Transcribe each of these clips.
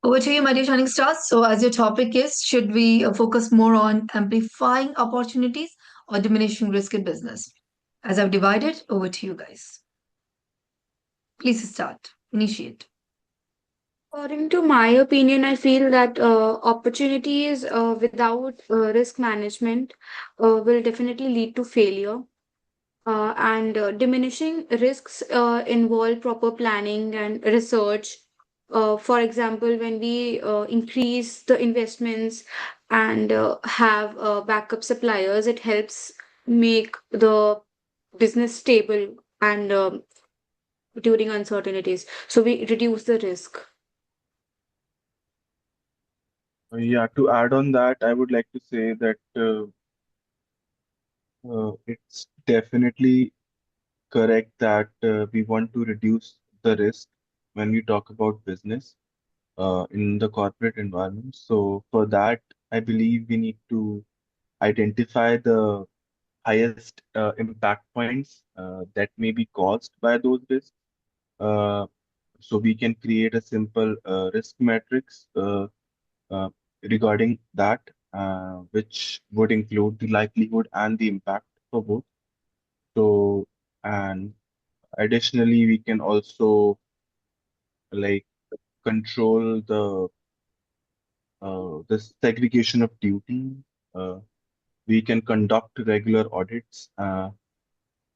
Over to you, my dear Shining Stars. So, as your topic is, should we focus more on amplifying opportunities or diminishing risk in business? As I've divided, over to you guys. Please start, initiate. According to my opinion, I feel that opportunities without risk management will definitely lead to failure. And diminishing risks involve proper planning and research. For example, when we increase the investments and have backup suppliers, it helps make the business stable and during uncertainties. So we reduce the risk. Yeah, to add on that, I would like to say that it's definitely correct that we want to reduce the risk when we talk about business in the corporate environment. So, for that, I believe we need to identify the highest impact points that may be caused by those risks. Uh, so, we can create a simple risk matrix uh, regarding that, which would include the likelihood and the impact for both. So, and additionally, we can also like control the segregation of duty. Uh, we can conduct regular audits.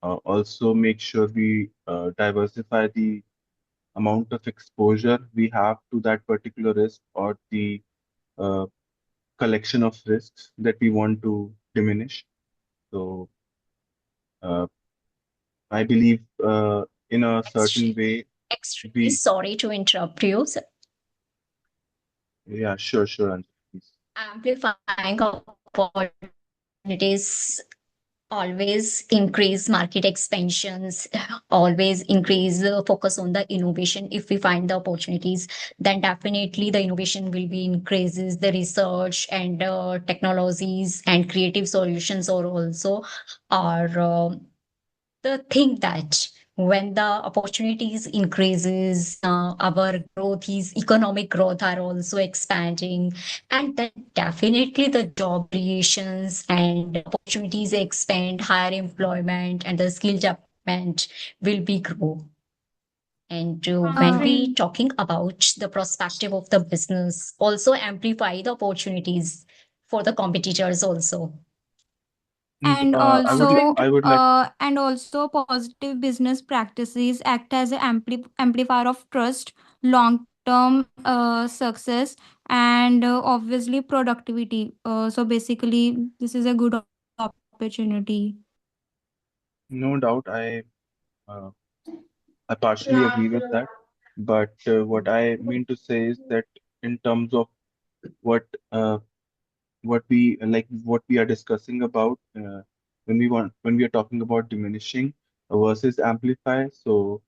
Also, make sure we diversify the amount of exposure we have to that particular risk or the uh, collection of risks that we want to diminish. So, uh, I believe in a certain Extremely, way, extremely we, sorry to interrupt you. So, yeah, sure, sure, Anjali, please. amplifying opportunities always increase market expansions, always increase focus on the innovation. If we find the opportunities, then definitely the innovation will be increases, the research and technologies and creative solutions are also are the thing that when the opportunities increases, our growth is economic growth are also expanding, and then definitely the job creations and opportunities expand, higher employment and the skill development will be grow. And when Uh, we talking about the perspective of the business, also amplify the opportunities for the competitors also. And I would like, And also positive business practices act as an amplifier of trust, long term success, and obviously productivity. So basically this is a good opportunity. no doubt, uh, I partially agree with that. But what I mean to say is that in terms of what uh, what we are discussing about when we are talking about diminishing versus amplify. So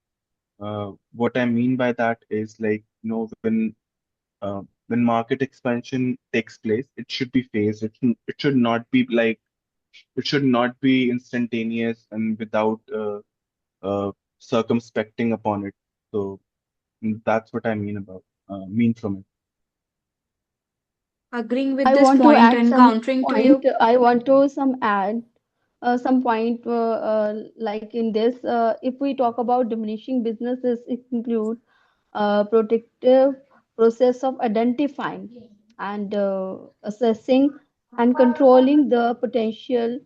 what I mean by that is like when market expansion takes place, it should be phased. It should not be like it should not be instantaneous and without circumspecting upon it. So that's what I mean from it. Agreeing with I this want to point add and some countering to point. you. I want to add some point like in this. If we talk about diminishing businesses, it include protective process of identifying and assessing and controlling the potential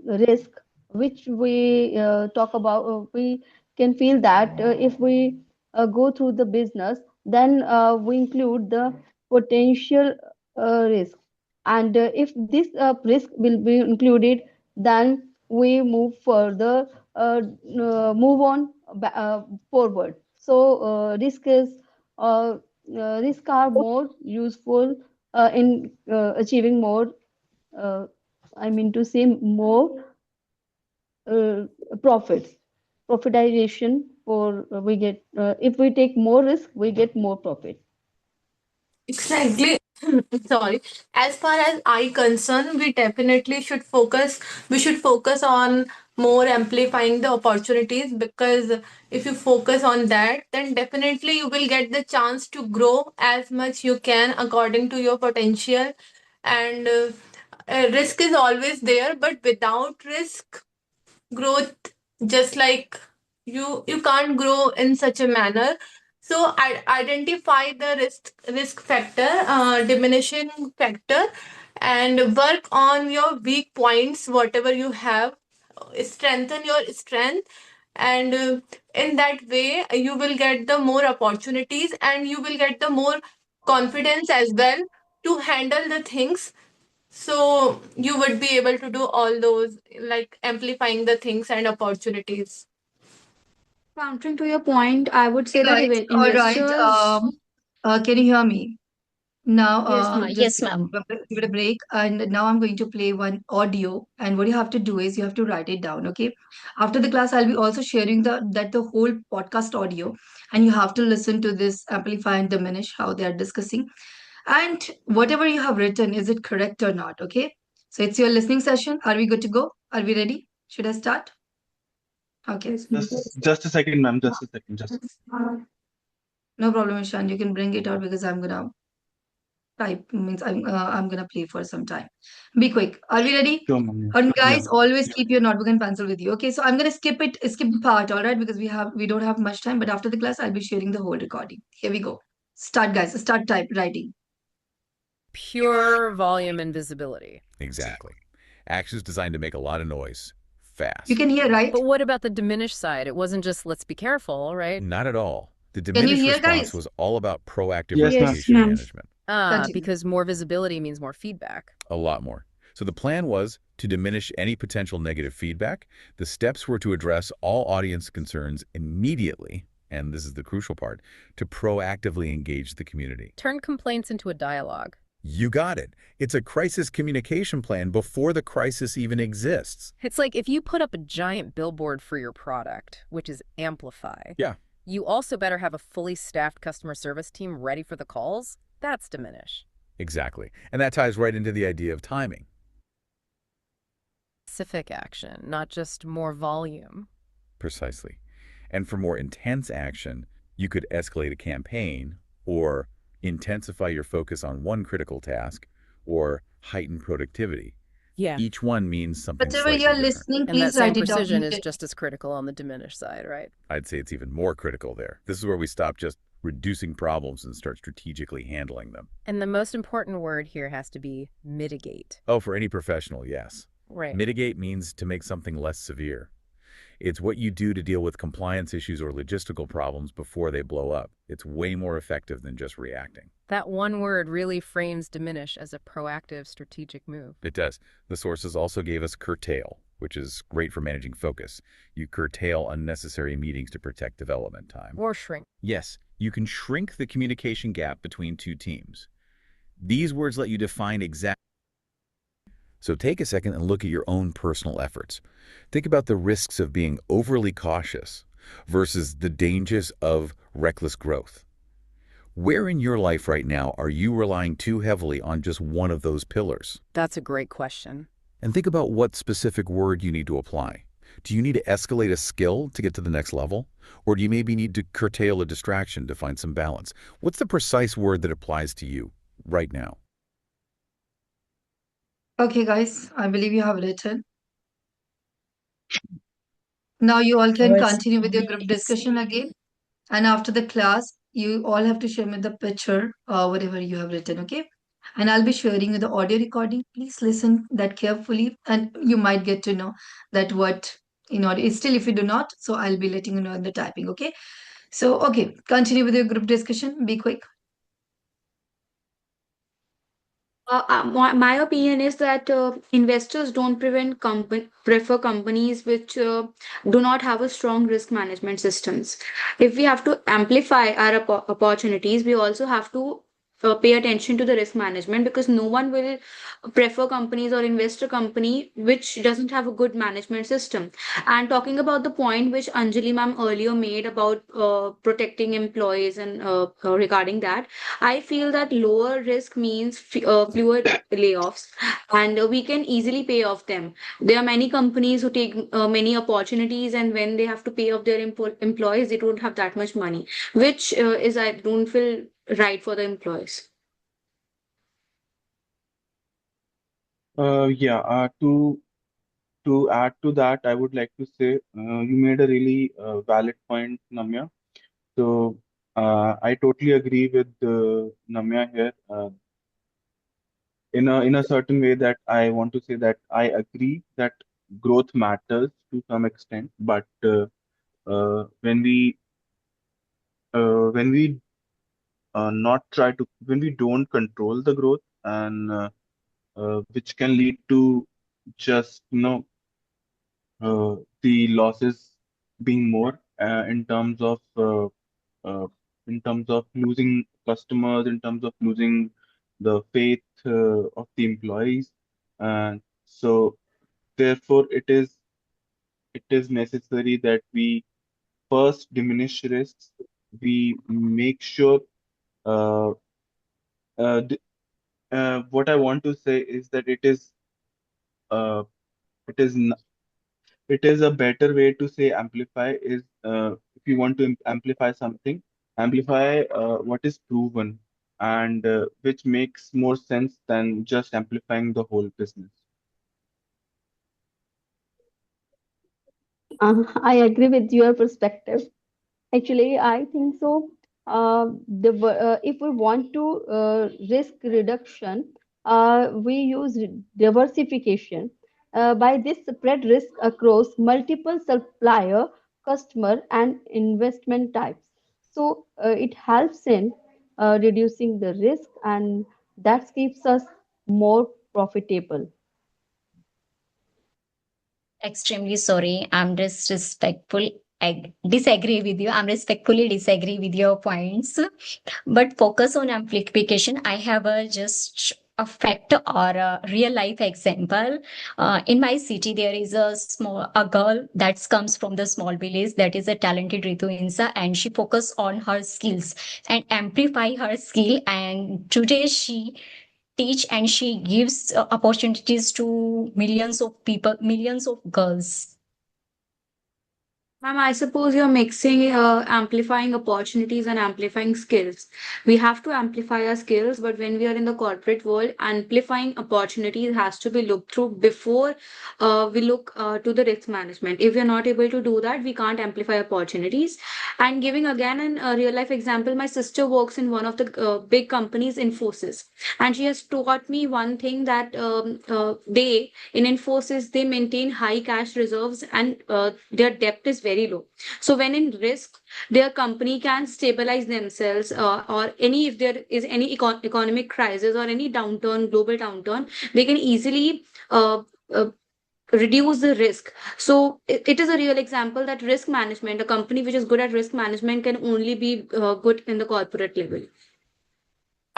risk, which we talk about. We can feel that if we go through the business, then we include the potential risk, and if this risk will be included, then we move further, move on forward. So uh, risk are more useful in achieving more. Uh, I mean to say more uh, profits, profitization. For we get if we take more risk, we get more profit. Exactly. Sorry. As far as I concern, we should focus on more amplifying the opportunities, because if you focus on that, then definitely you will get the chance to grow as much you can according to your potential. And risk is always there, but without risk, growth, just like you can't grow in such a manner. So I identify the risk factor, diminishing factor, and work on your weak points, whatever you have. Strengthen your strength, and in that way you will get the more opportunities, and you will get the more confidence as well to handle the things. So you would be able to do all those, like amplifying the things and opportunities. Countering to your point, I would say that Guys, all right. investors. Can you hear me? Now, Yes, ma'am. just Yes, ma'am. give it a break. And now I'm going to play one audio. And what you have to do is you have to write it down. Okay. After the class, I'll be also sharing the whole podcast audio, and you have to listen to this amplify and diminish how they are discussing. And whatever you have written, is it correct or not? Okay. So it's your listening session. Are we good to go? Are we ready? Should I start? Okay. Yes, ma'am. Just a second, ma'am. Just a second. Just No problem, Ishan. You can bring it out because I'm gonna type means I'm gonna play for some time. Be quick. Are we ready? sure, ma'am. And Yeah. guys, always keep your notebook and pencil with you. Okay, so I'm gonna skip the part, all right, because we don't have much time. But after the class, I'll be sharing the whole recording. Here we go. Start, guys. Start type writing. Pure volume and visibility. Exactly. Actions designed to make a lot of noise, fast. You can hear, right? But what about the diminished side? It wasn't just let's be careful, right? Not at all. The you diminished hear, response guys? was all about proactive Yes, ma'am. reputation ma'am. management. Continue. Because more visibility means more feedback. A lot more. So the plan was to diminish any potential negative feedback. The steps were to address all audience concerns immediately, and this is the crucial part, to proactively engage the community. Turn complaints into a dialogue. You got it. It's a crisis communication plan before the crisis even exists. It's like if you put up a giant billboard for your product, which is Amplify. Yeah. You also better have a fully staffed customer service team ready for the calls. That's diminish. Exactly. And that ties right into the idea of timing. Specific action, not just more volume. Precisely. And for more intense action, you could escalate a campaign or intensify your focus on one critical task or heighten productivity. Yeah. Each one means something Whatever slightly you're different. listening, And that please same write it down. precision is just as critical on the diminished side, right? I'd say it's even more critical there. This is where we stop just reducing problems and start strategically handling them. And the most important word here has to be mitigate. Oh, for any professional, yes. Right. Mitigate means to make something less severe. It's what you do to deal with compliance issues or logistical problems before they blow up. It's way more effective than just reacting. That one word really frames diminish as a proactive strategic move. It does. The sources also gave us curtail, which is great for managing focus. You curtail unnecessary meetings to protect development time. Or shrink. Yes, you can shrink the communication gap between two teams. These words let you define exactly. So take a second and look at your own personal efforts. Think about the risks of being overly cautious versus the dangers of reckless growth. Where in your life right now are you relying too heavily on just one of those pillars? That's a great question. And think about what specific word you need to apply. Do you need to escalate a skill to get to the next level? Or do you maybe need to curtail a distraction to find some balance? What's the precise word that applies to you right now? Okay, guys, I believe you have written. Now you all can continue with your group discussion again. And after the class, you all have to share me the picture, whatever you have written, okay? And I'll be sharing you the audio recording. Please listen that carefully, and you might get to know that what still if you do not, so I'll be letting you know in the typing, okay? So, okay, continue with your group discussion. Be quick. My opinion is that investors don't prefer companies which do not have a strong risk management systems. If we have to amplify our opportunities, we also have to pay attention to the risk management, because no one will prefer companies or invest a company which doesn't have a good management system. And talking about the point which Anjali ma'am earlier made about protecting employees and regarding that, I feel that lower risk means fewer layoffs, and we can easily pay off them. There are many companies who take many opportunities, and when they have to pay off their employees, they don't have that much money, which is, I don't feel right for the employees. Yeah, to add to that, I would like to say you made a really valid point, Namya. So I totally agree with Namya here. In a certain way, that I want to say that I agree that growth matters to some extent, but when we not try to when we don't control the growth, and which can lead to just the losses being more uh, in terms of losing customers, in terms of losing the faith of the employees. And so therefore it is necessary that we first diminish risks. We make sure uh, th- what I want to say is that uh, it is n- it is a better way to say amplify is, if you want to amplify something, amplify what is proven, and which makes more sense than just amplifying the whole business. I agree with your perspective. Actually, I think so. If we want to risk reduction, we use diversification. By this, spread risk across multiple supplier, customer, and investment types. So it helps in reducing the risk, and that keeps us more profitable. Extremely sorry. I'm disrespectful. I disagree with you. I'm respectfully disagree with your points. But focus on amplification. I have a just a fact or a real life example. In my city, there is a girl that comes from the small village, that is a talented Ritu Insa, and she focus on her skills and amplify her skill. And today she teach and she gives opportunities to millions of people, millions of girls. Ma'am, I suppose you're mixing amplifying opportunities and amplifying skills. We have to amplify our skills, but when we are in the corporate world, amplifying opportunities has to be looked through before we look to the risk management. If we're not able to do that, we can't amplify opportunities. And giving again a real life example, my sister works in one of the big companies, Infosys, and she has taught me one thing that they in Infosys, they maintain high cash reserves, and their debt is very low. So when in risk, their company can stabilize themselves, or any if there is any economic crisis or any downturn, global downturn, they can easily uh, reduce the risk. So it is a real example that risk management, a company which is good at risk management, can only be good in the corporate level.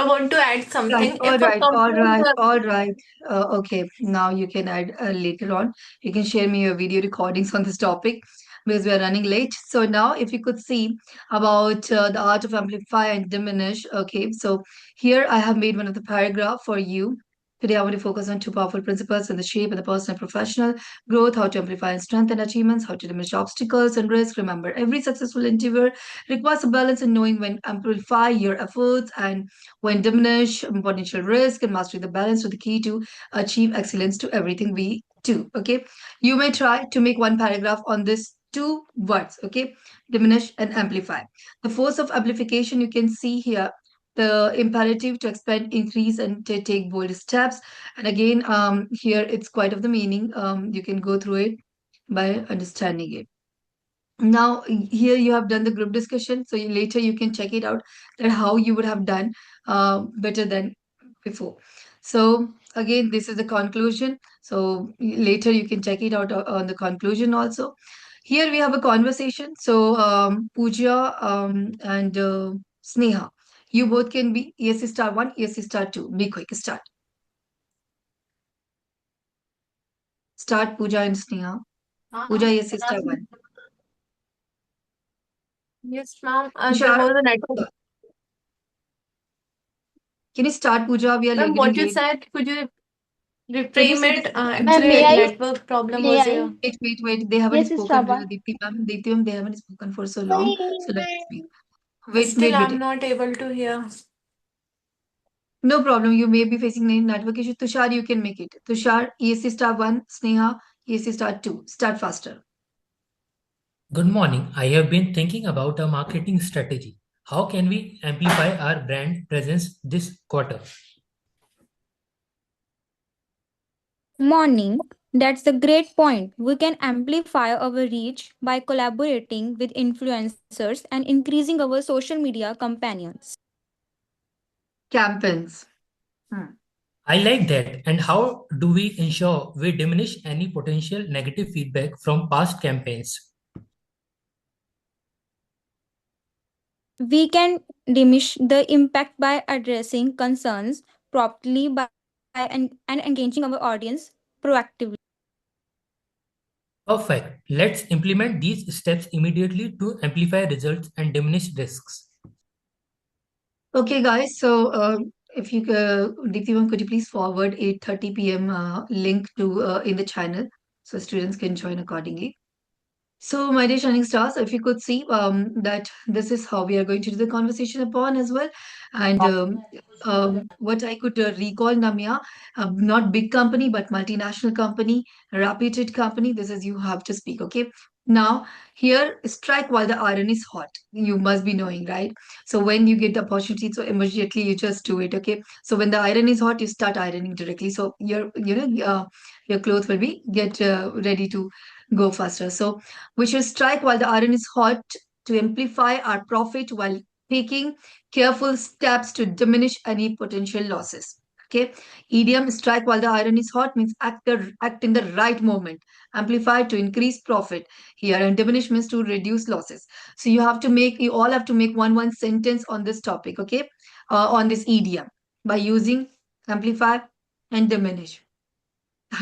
I want to add Right, something. all If a right, all company right, is all right. Okay, now you can add later on. You can share me your video recordings on this topic because we are running late. So now, if you could see about the art of amplify and diminish. Okay, so here I have made one of the paragraph for you. Today, I want to focus on two powerful principles in the shape of the personal and professional growth: how to amplify and strengthen achievements, how to diminish obstacles and risks. Remember, every successful endeavor requires a balance in knowing when to amplify your efforts and when diminish potential risk, and mastering the balance are the key to achieve excellence to everything we do. Okay. You may try to make one paragraph on this two words. Okay. Diminish and amplify. The force of amplification you can see here. The imperative to expand, increase, and to take bold steps. And again, here it's quite of the meaning. You can go through it by understanding it. Now, here you have done the group discussion, so later you can check it out that how you would have done better than before. So again, this is the conclusion. So later you can check it out on the conclusion also. Here we have a conversation. So Pooja and Sneha, You both can be ESC star 1, ESC star 2. Be quick. Start. Start, Pooja and Sneha. Pooja, ESC star 1. Yes, ma'am. There Tushar, was a network. can you start, Pooja? We are Ma'am, getting what you late. said, could you Can you reframe say it? this? Ma'am, Actually, may I? network problem May was I? here. Wait. They haven't Yes, spoken. Shravan. Deepti ma'am, they haven't spoken for so long. So let me speak. Still, Wait. I'm not able to hear. No problem. You may be facing a network issue. Tushar, you can make it. Tushar, ESC star 1. Sneha, ESC star 2. Start faster. Good morning. I have been thinking about a marketing strategy. How can we amplify our brand presence this quarter? Morning. That's a great point. We can amplify our reach by collaborating with influencers and increasing our social media companions. Campaigns. Hmm. I like that. And how do we ensure we diminish any potential negative feedback from past campaigns? We can diminish the impact by addressing concerns properly and engaging our audience proactively. Perfect. Let's implement these steps immediately to amplify results and diminish risks. Okay, guys. So, if you, Deepti ma'am, could you please forward 8:30 p.m. Link to in the channel so students can join accordingly. So, my dear shining stars, if you could see that this is how we are going to do the conversation upon as well. And what I could recall, Namya, not big company, but multinational company, reputed company. This is you have to speak, okay? Now, here, strike while the iron is hot. You must be knowing, right? So, when you get the opportunity, so immediately you just do it, okay? So, when the iron is hot, you start ironing directly. So, your clothes will be get ready to go faster. So, we should strike while the iron is hot to amplify our profit while taking careful steps to diminish any potential losses. Okay, idiom strike while the iron is hot means act in the right moment. Amplify to increase profit here, and diminish means to reduce losses. So you all have to make one sentence on this topic. Okay, on this idiom by using amplify and diminish.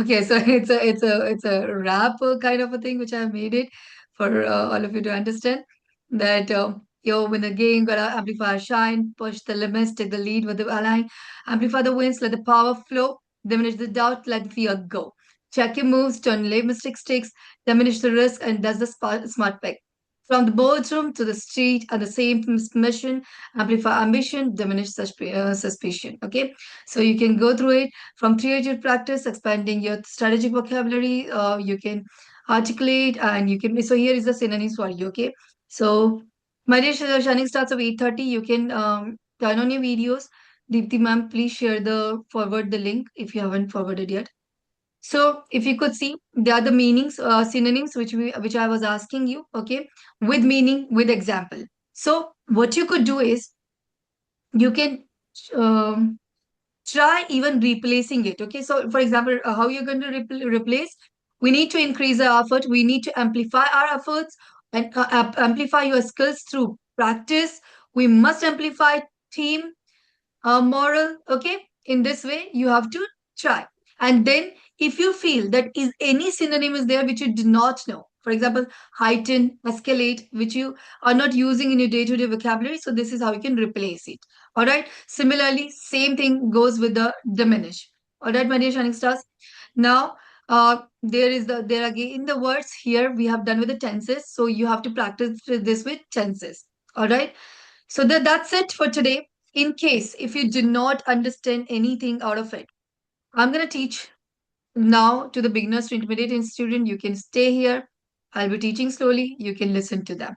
Okay, so it's a rap kind of a thing which I made it for all of you to understand that yo win the game, gotta amplify shine, push the limits, take the lead with the align, amplify the wins, let the power flow, diminish the doubt, let the fear go. Check your moves, turn late mistakes, diminish the risk, and does the smart pick. From the boardroom to the street and the same mission, amplify ambition, diminish suspicion. Okay, so you can go through it from 3 year practice, expanding your strategic vocabulary, you can articulate and you can. So here is the synonyms for you. Okay. So my dear shining starts of 8:30. You can turn on your videos. Deepti ma'am, please share forward the link if you haven't forwarded yet. So if you could see, there are the meanings, synonyms which I was asking you. Okay, with meaning, with example. So what you could do is you can um, try even replacing it. Okay, so for example, how you're going to replace, we need to increase our effort, we need to amplify our efforts and amplify your skills through practice. We must amplify team moral. Okay, in this way you have to try. And then if you feel that is any synonym is there which you do not know, for example, heighten, escalate, which you are not using in your day-to-day vocabulary, so this is how you can replace it. All right, similarly same thing goes with the diminish. All right, my dear shining stars. Now there again the words here we have done with the tenses, so you have to practice this with tenses. All right, so that's it for today. In case if you do not understand anything out of it, I'm going to teach now to the beginners to intermediate student. You can stay here. I'll be teaching slowly. You can listen to them.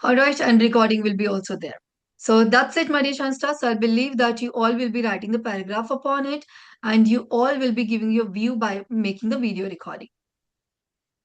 All right, and recording will be also there. So that's it, my dear Shansta. So I believe that you all will be writing the paragraph upon it, and you all will be giving your view by making the video recording.